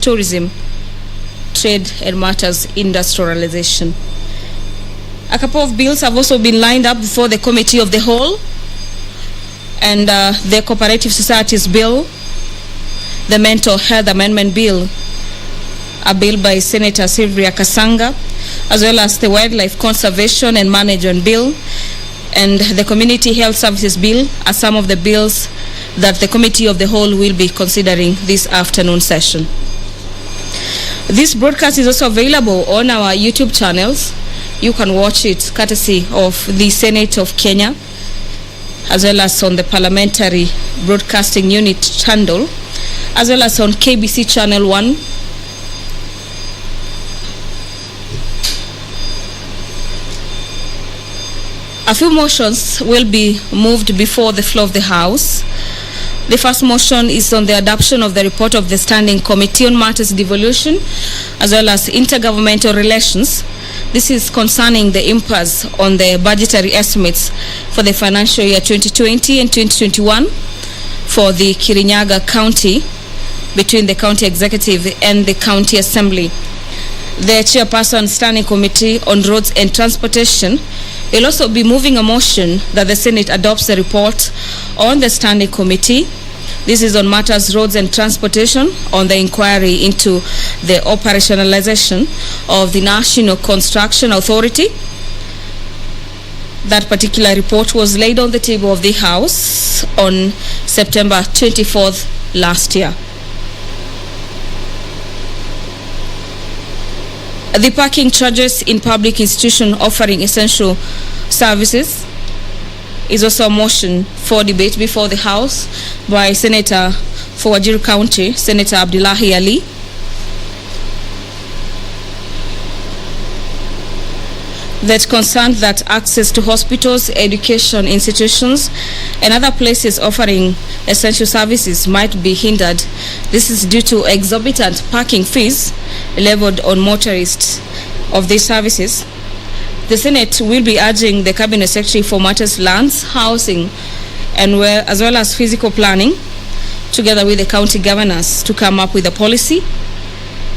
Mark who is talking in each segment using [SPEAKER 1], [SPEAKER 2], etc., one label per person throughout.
[SPEAKER 1] tourism, trade and matters industrialization. A couple of bills have also been lined up before the Committee of the Whole, and the Cooperative Societies Bill, the Mental Health Amendment Bill, a bill by Senator Sylvia Kasanga, as well as the Wildlife Conservation and Management Bill, and the Community Health Services Bill are some of the bills that the Committee of the Whole will be considering this afternoon session. This broadcast is also available on our YouTube channels. You can watch it courtesy of the Senate of Kenya, as well as on the Parliamentary Broadcasting Unit channel, as well as on KBC Channel 1. A few motions will be moved before the floor of the House. The first motion is on the adoption of the report of the Standing Committee on Matters Devolution, as well as Intergovernmental Relations. This is concerning the impasse on the budgetary estimates for the financial year 2020 and 2021 for the Kirinyaga County between the County Executive and the County Assembly. The Chairperson Standing Committee on Roads and Transportation will also be moving a motion that the Senate adopts the report on the Standing Committee. This is on matters roads and transportation, on the inquiry into the operationalization of the National Construction Authority. That particular report was laid on the table of the House on September 24th last year. The parking charges in public institutions offering essential services is also a motion for debate before the House by Senator for Wajir County, Senator Abdullahi Ali. That concerned that access to hospitals, education institutions, and other places offering essential services might be hindered. This is due to exorbitant parking fees levied on motorists of these services. The Senate will be urging the Cabinet Secretary for Matters Lands, Housing, and as well as Physical Planning, together with the county governors, to come up with a policy.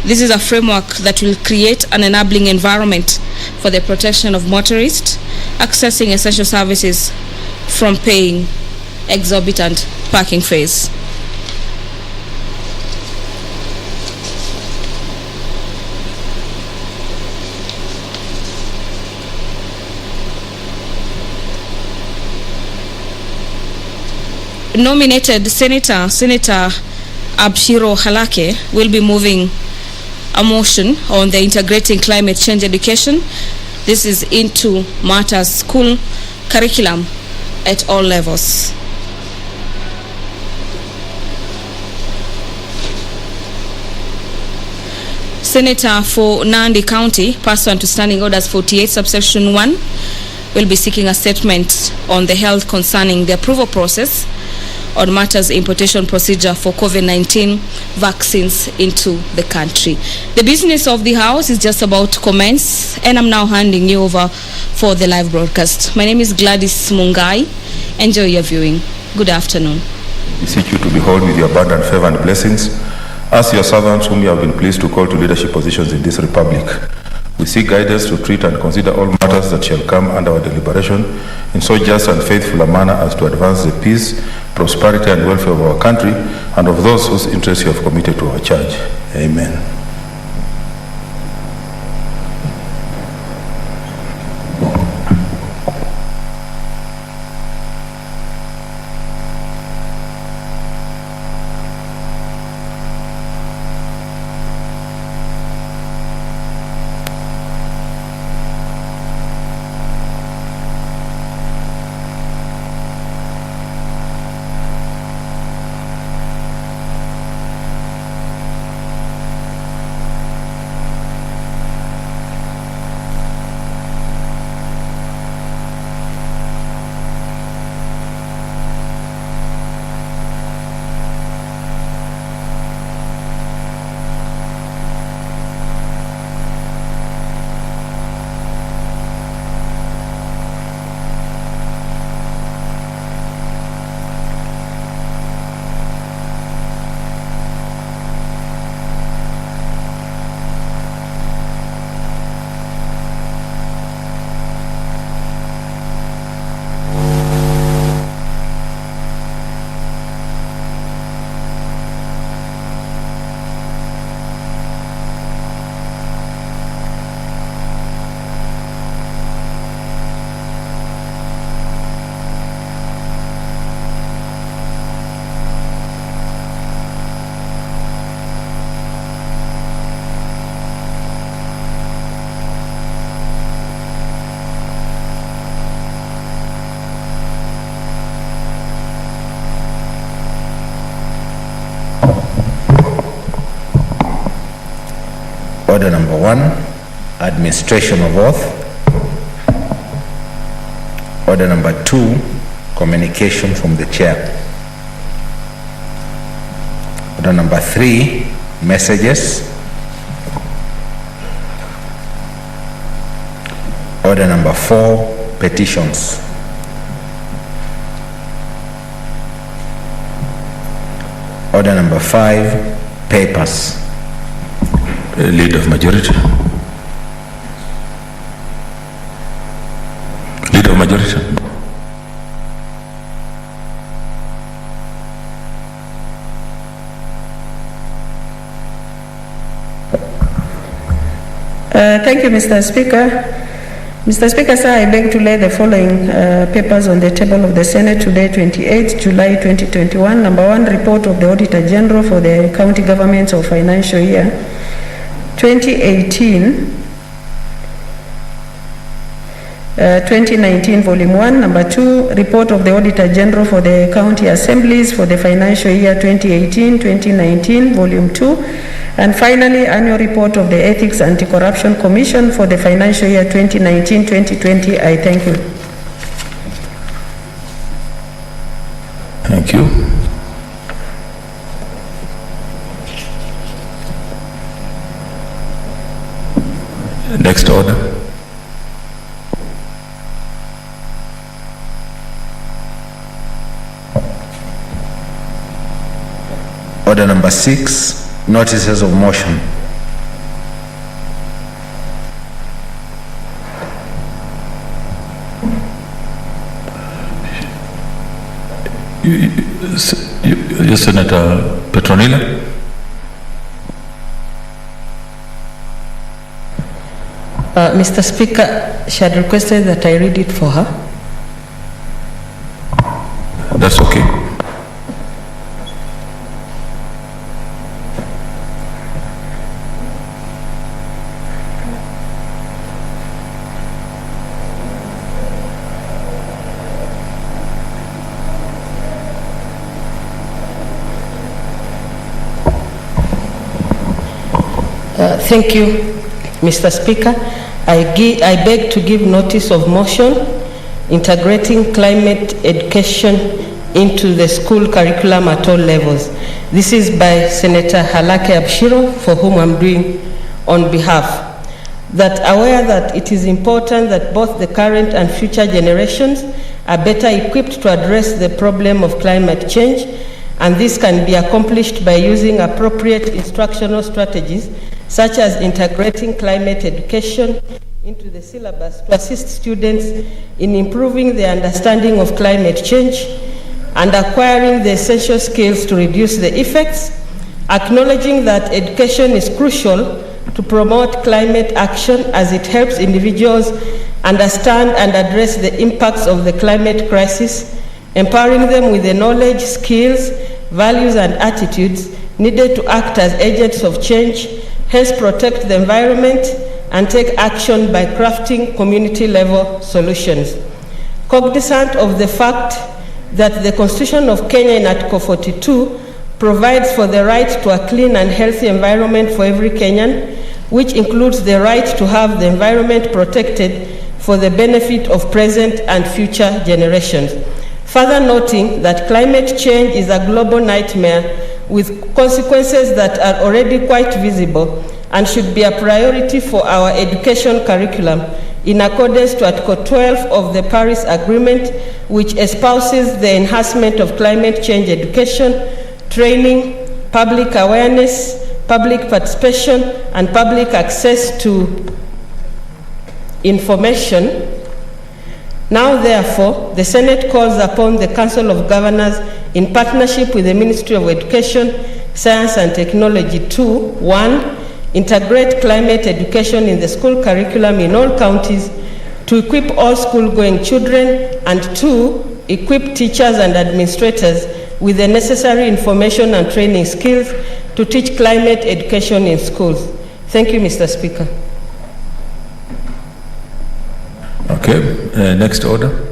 [SPEAKER 1] This is a framework that will create an enabling environment for the protection of motorists accessing essential services from paying exorbitant parking fees. Nominated Senator Abshiro Halake will be moving a motion on the integrating climate change education. This is into matters school curriculum at all levels. Senator for Nandi County, pursuant to Standing Orders 48 subsection 1, will be seeking a statement on the health concerning the approval process on matters importation procedure for COVID-19 vaccines into the country. The business of the House is just about to commence, and I'm now handing you over for the live broadcast. My name is Gladys Mungai. Enjoy your viewing. Good afternoon.
[SPEAKER 2] I beseech you to behold with your abundant favor and blessings as your servants whom you have been pleased to call to leadership positions in this republic. We seek guidance to treat and consider all matters that shall come under our deliberation in so just and faithful a manner as to advance the peace, prosperity, and welfare of our country and of those whose interests you have committed to our charge. Amen.
[SPEAKER 3] Order number 1, administration of oath. Order number 2, communication from the chair. Order number 3, messages. Order number 4, petitions. Order number 5, papers.
[SPEAKER 2] Leader of majority. Leader of majority.
[SPEAKER 4] Thank you, Mr. Speaker. Mr. Speaker, sir, I beg to lay the following papers on the table of the Senate today, 28 July 2021. Number 1, report of the Auditor General for the county governments of financial year 2018-2019, volume 1. Number 2, report of the Auditor General for the county assemblies for the financial year 2018-2019, volume 2. And finally, annual report of the Ethics Anti-Corruption Commission for the financial year 2019-2020. I thank you.
[SPEAKER 2] Thank you. Next order.
[SPEAKER 3] Order number 6, notices of motion.
[SPEAKER 2] Yes, Senator Petronila.
[SPEAKER 5] Mr. Speaker, she had requested that I read it for her.
[SPEAKER 2] That's okay.
[SPEAKER 5] Thank you, Mr. Speaker. I beg to give notice of motion integrating climate education into the school curriculum at all levels. This is by Senator Halake Abshiro, for whom I'm doing on behalf. That aware that it is important that both the current and future generations are better equipped to address the problem of climate change, and this can be accomplished by using appropriate instructional strategies such as integrating climate education into the syllabus to assist students in improving their understanding of climate change and acquiring the essential skills to reduce the effects, acknowledging that education is crucial to promote climate action as it helps individuals understand and address the impacts of the climate crisis, empowering them with the knowledge, skills, values, and attitudes needed to act as agents of change, hence protect the environment and take action by crafting community-level solutions. Cognizant of the fact that the Constitution of Kenya in Article 42 provides for the right to a clean and healthy environment for every Kenyan, which includes the right to have the environment protected for the benefit of present and future generations. Further noting that climate change is a global nightmare with consequences that are already quite visible and should be a priority for our education curriculum in accordance to Article 12 of the Paris Agreement, which espouses the enhancement of climate change education, training, public awareness, public participation, and public access to information. Now, therefore, the Senate calls upon the Council of Governors, in partnership with the Ministry of Education, Science and Technology, to 1. Integrate climate education in the school curriculum in all counties to equip all school-going children, and 2. Equip teachers and administrators with the necessary information and training skills to teach climate education in schools. Thank you, Mr. Speaker.
[SPEAKER 2] Okay, next order.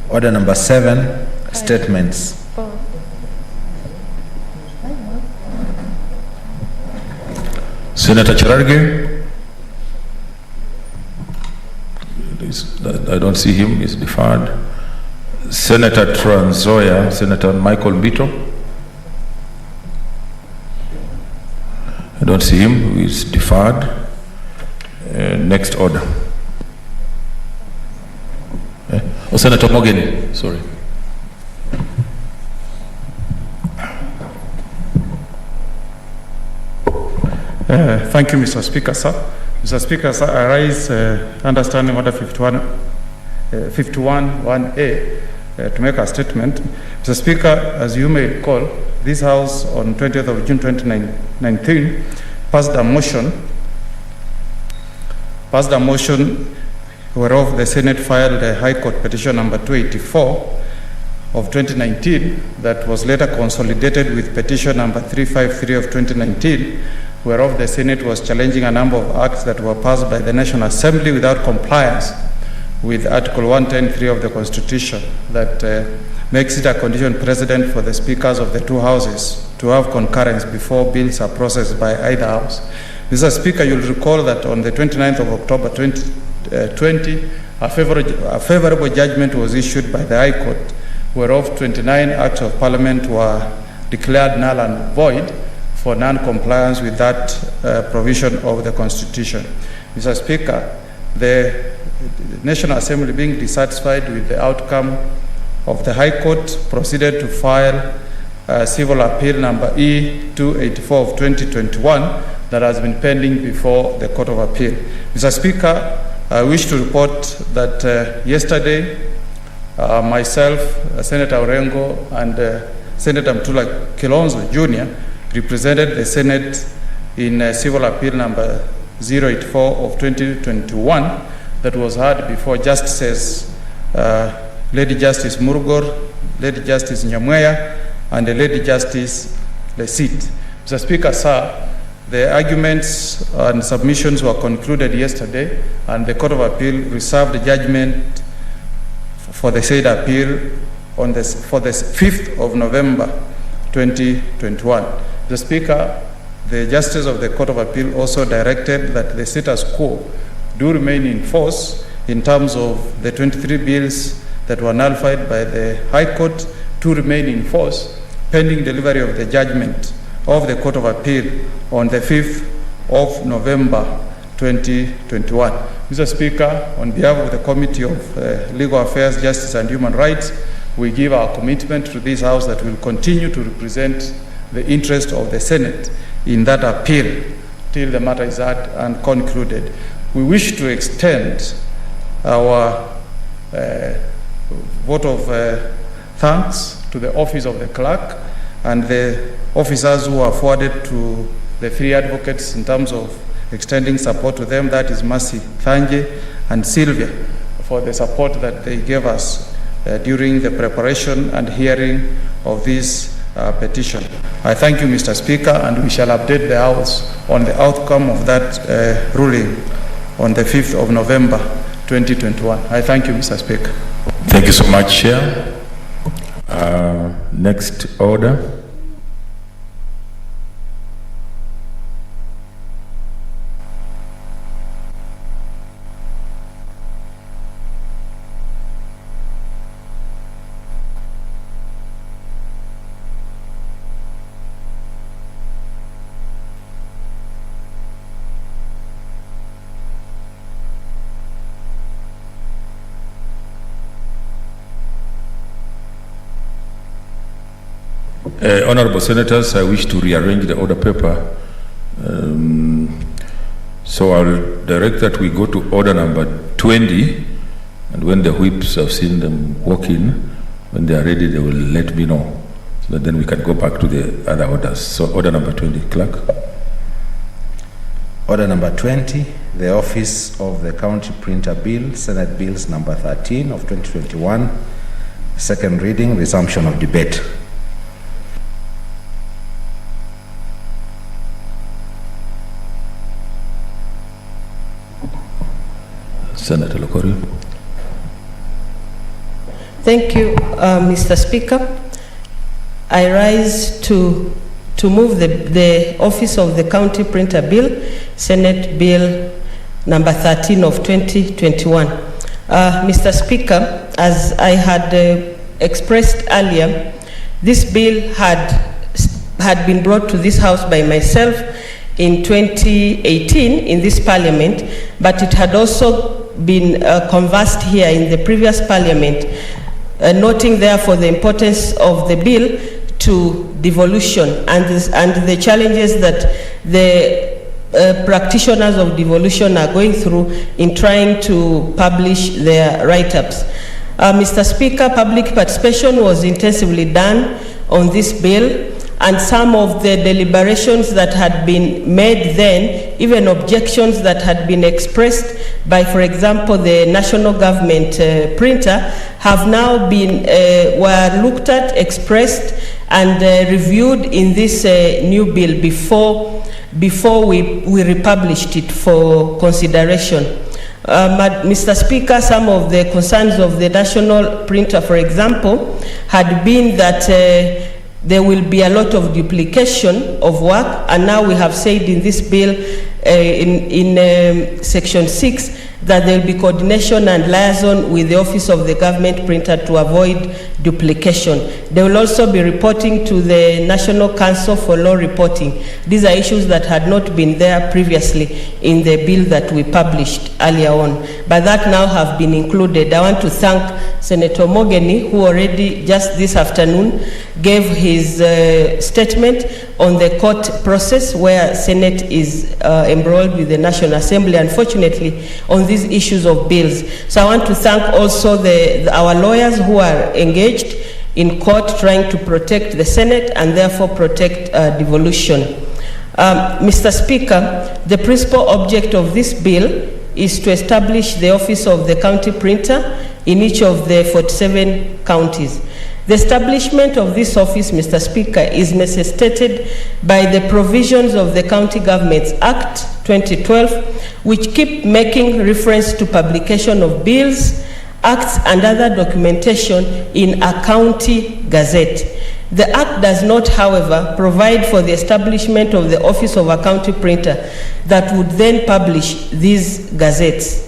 [SPEAKER 3] Order number 7, statements.
[SPEAKER 2] Senator Cherargei? I don't see him, he's deferred. Senator Trans Nzoia, Senator Michael Mbito? I don't see him, he's deferred. Next order. Oh, Senator Mogeni, sorry.
[SPEAKER 6] Thank you, Mr. Speaker, sir. Mr. Speaker, sir, I raise understanding order 51(1)A to make a statement. Mr. Speaker, as you may recall, this House on 20th of June 2019 passed a motion whereof the Senate filed a High Court petition number 284 of 2019 that was later consolidated with petition number 353 of 2019, whereof the Senate was challenging a number of acts that were passed by the National Assembly without compliance with Article 110(3) of the Constitution that makes it a condition precedent for the speakers of the two houses to have concurrence before bills are processed by either house. Mr. Speaker, you'll recall that on the 29th of October 2020, a favorable judgment was issued by the High Court, whereof 29 acts of Parliament were declared null and void for non-compliance with that provision of the Constitution. Mr. Speaker, the National Assembly, being dissatisfied with the outcome of the High Court, proceeded to file civil appeal number E284 of 2021 that has been pending before the Court of Appeal. Mr. Speaker, I wish to report that yesterday myself, Senator Orengo, and Senator Mtula Kilonzo Jr. represented the Senate in civil appeal number 084 of 2021 that was heard before Justices Lady Justice Murugor, Lady Justice Nyamweya, and Lady Justice Lesit. Mr. Speaker, sir, the arguments and submissions were concluded yesterday, and the Court of Appeal reserved judgment for the said appeal for the 5th of November 2021. The Speaker, the Justice of the Court of Appeal also directed that the status quo do remain in force in terms of the 23 bills that were nullified by the High Court to remain in force pending delivery of the judgment of the Court of Appeal on the 5th of November 2021. Mr. Speaker, on behalf of the Committee of Legal Affairs, Justice and Human Rights, we give our commitment to this House that will continue to represent the interest of the Senate in that appeal till the matter is heard and concluded. We wish to extend our vote of thanks to the Office of the Clerk and the officers who are forwarded to the three advocates in terms of extending support to them, that is Mercy Thanje and Sylvia, for the support that they gave us during the preparation and hearing of this petition. I thank you, Mr. Speaker, and we shall update the House on the outcome of that ruling on the 5th of November 2021. I thank you, Mr. Speaker.
[SPEAKER 2] Thank you so much, Chair. Next order. Honorable Senators, I wish to rearrange the order paper. So I'll direct that we go to order number 20, and when the whips have seen them walk in, when they are ready, they will let me know, so that then we can go back to the other orders. So order number 20, Clerk.
[SPEAKER 3] Order number 20, the Office of the County Printer Bill, Senate Bills number 13 of 2021, second reading, resumption of debate.
[SPEAKER 2] Senator Lokorio.
[SPEAKER 5] Thank you, Mr. Speaker. I rise to to move the Office of the County Printer Bill, Senate Bill number 13 of 2021. Mr. Speaker, as I had expressed earlier, this bill had been brought to this House by myself in 2018 in this Parliament, but it had also been conversed here in the previous Parliament, noting therefore the importance of the bill to devolution and the challenges that the practitioners of devolution are going through in trying to publish their write-ups. Mr. Speaker, public participation was intensively done on this bill, and some of the deliberations that had been made then, even objections that had been expressed by, for example, the national government printer, have now been were looked at, expressed, and reviewed in this new bill before we republished it for consideration. Mr. Speaker, some of the concerns of the national printer, for example, had been that there will be a lot of duplication of work, and now we have said in this bill, in section 6, that there will be coordination and liaison with the Office of the Government Printer to avoid duplication. They will also be reporting to the National Council for Law Reporting. These are issues that had not been there previously in the bill that we published earlier on, but that now have been included. I want to thank Senator Mogeni, who already just this afternoon gave his statement on the court process where Senate is embroiled with the National Assembly, unfortunately, on these issues of bills. So I want to thank also our lawyers who are engaged in court trying to protect the Senate and therefore protect devolution. Mr. Speaker, the principal object of this bill is to establish the Office of the County Printer in each of the 47 counties. The establishment of this office, Mr. Speaker, is necessitated by the provisions of the County Governments Act 2012, which keep making reference to publication of bills, acts, and other documentation in a county gazette. The Act does not, however, provide for the establishment of the Office of a County Printer that would then publish these gazettes.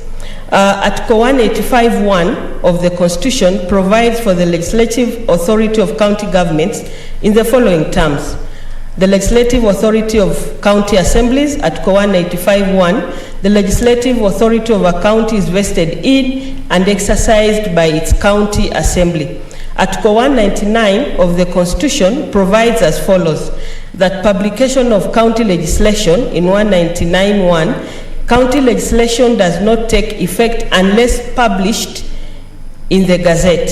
[SPEAKER 5] Article 185(1) of the Constitution provides for the legislative authority of county governments in the following terms. The legislative authority of county assemblies, Article 185(1), the legislative authority of a county is vested in and exercised by its county assembly. Article 199 of the Constitution provides as follows, that publication of county legislation in 199(1), county legislation does not take effect unless published in the Gazette.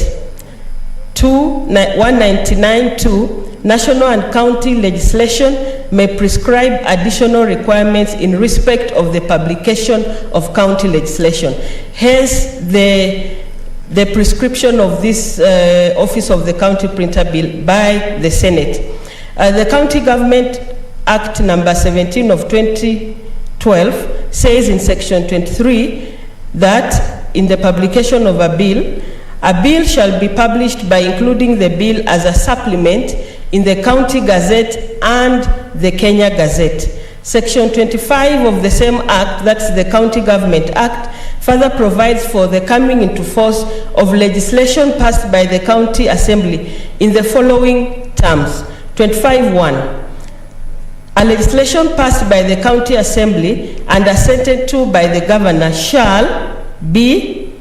[SPEAKER 5] 199(2), national and county legislation may prescribe additional requirements in respect of the publication of county legislation. Hence, the prescription of this Office of the County Printer Bill by the Senate. The County Government Act number 17 of 2012 says in section 23 that in the publication of a bill shall be published by including the bill as a supplement in the County Gazette and the Kenya Gazette. Section 25 of the same Act, that's the County Government Act, further provides for the coming into force of legislation passed by the County Assembly in the following terms. 25(1). A legislation passed by the County Assembly and assented to by the Governor shall be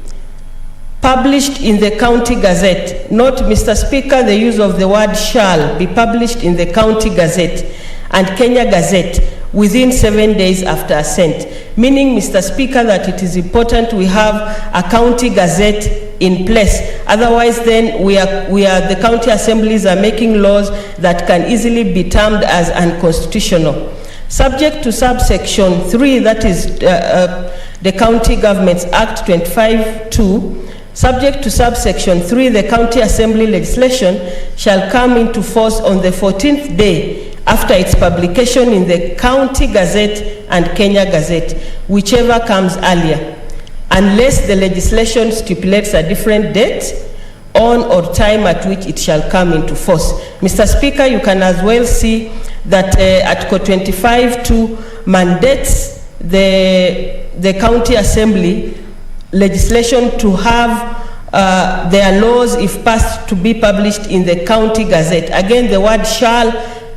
[SPEAKER 5] published in the County Gazette. Note, Mr. Speaker, the use of the word shall be published in the County Gazette and Kenya Gazette within 7 days after assent, meaning, Mr. Speaker, that it is important we have a County Gazette in place. Otherwise, then the county assemblies are making laws that can easily be termed as unconstitutional. Subject to subsection 3, that is the County Governments Act 25(2), subject to subsection 3, the County Assembly legislation shall come into force on the 14th day after its publication in the County Gazette and Kenya Gazette, whichever comes earlier, unless the legislation stipulates a different date on or time at which it shall come into force. Mr. Speaker, you can as well see that Article 25(2) mandates the county assembly legislation to have their laws, if passed, to be published in the county gazette. Again, the word shall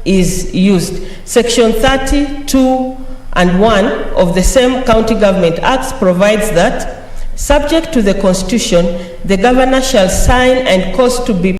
[SPEAKER 5] is used. Section 32 and 1 of the same County Government Acts provides that, subject to the Constitution, the governor shall sign and cause to be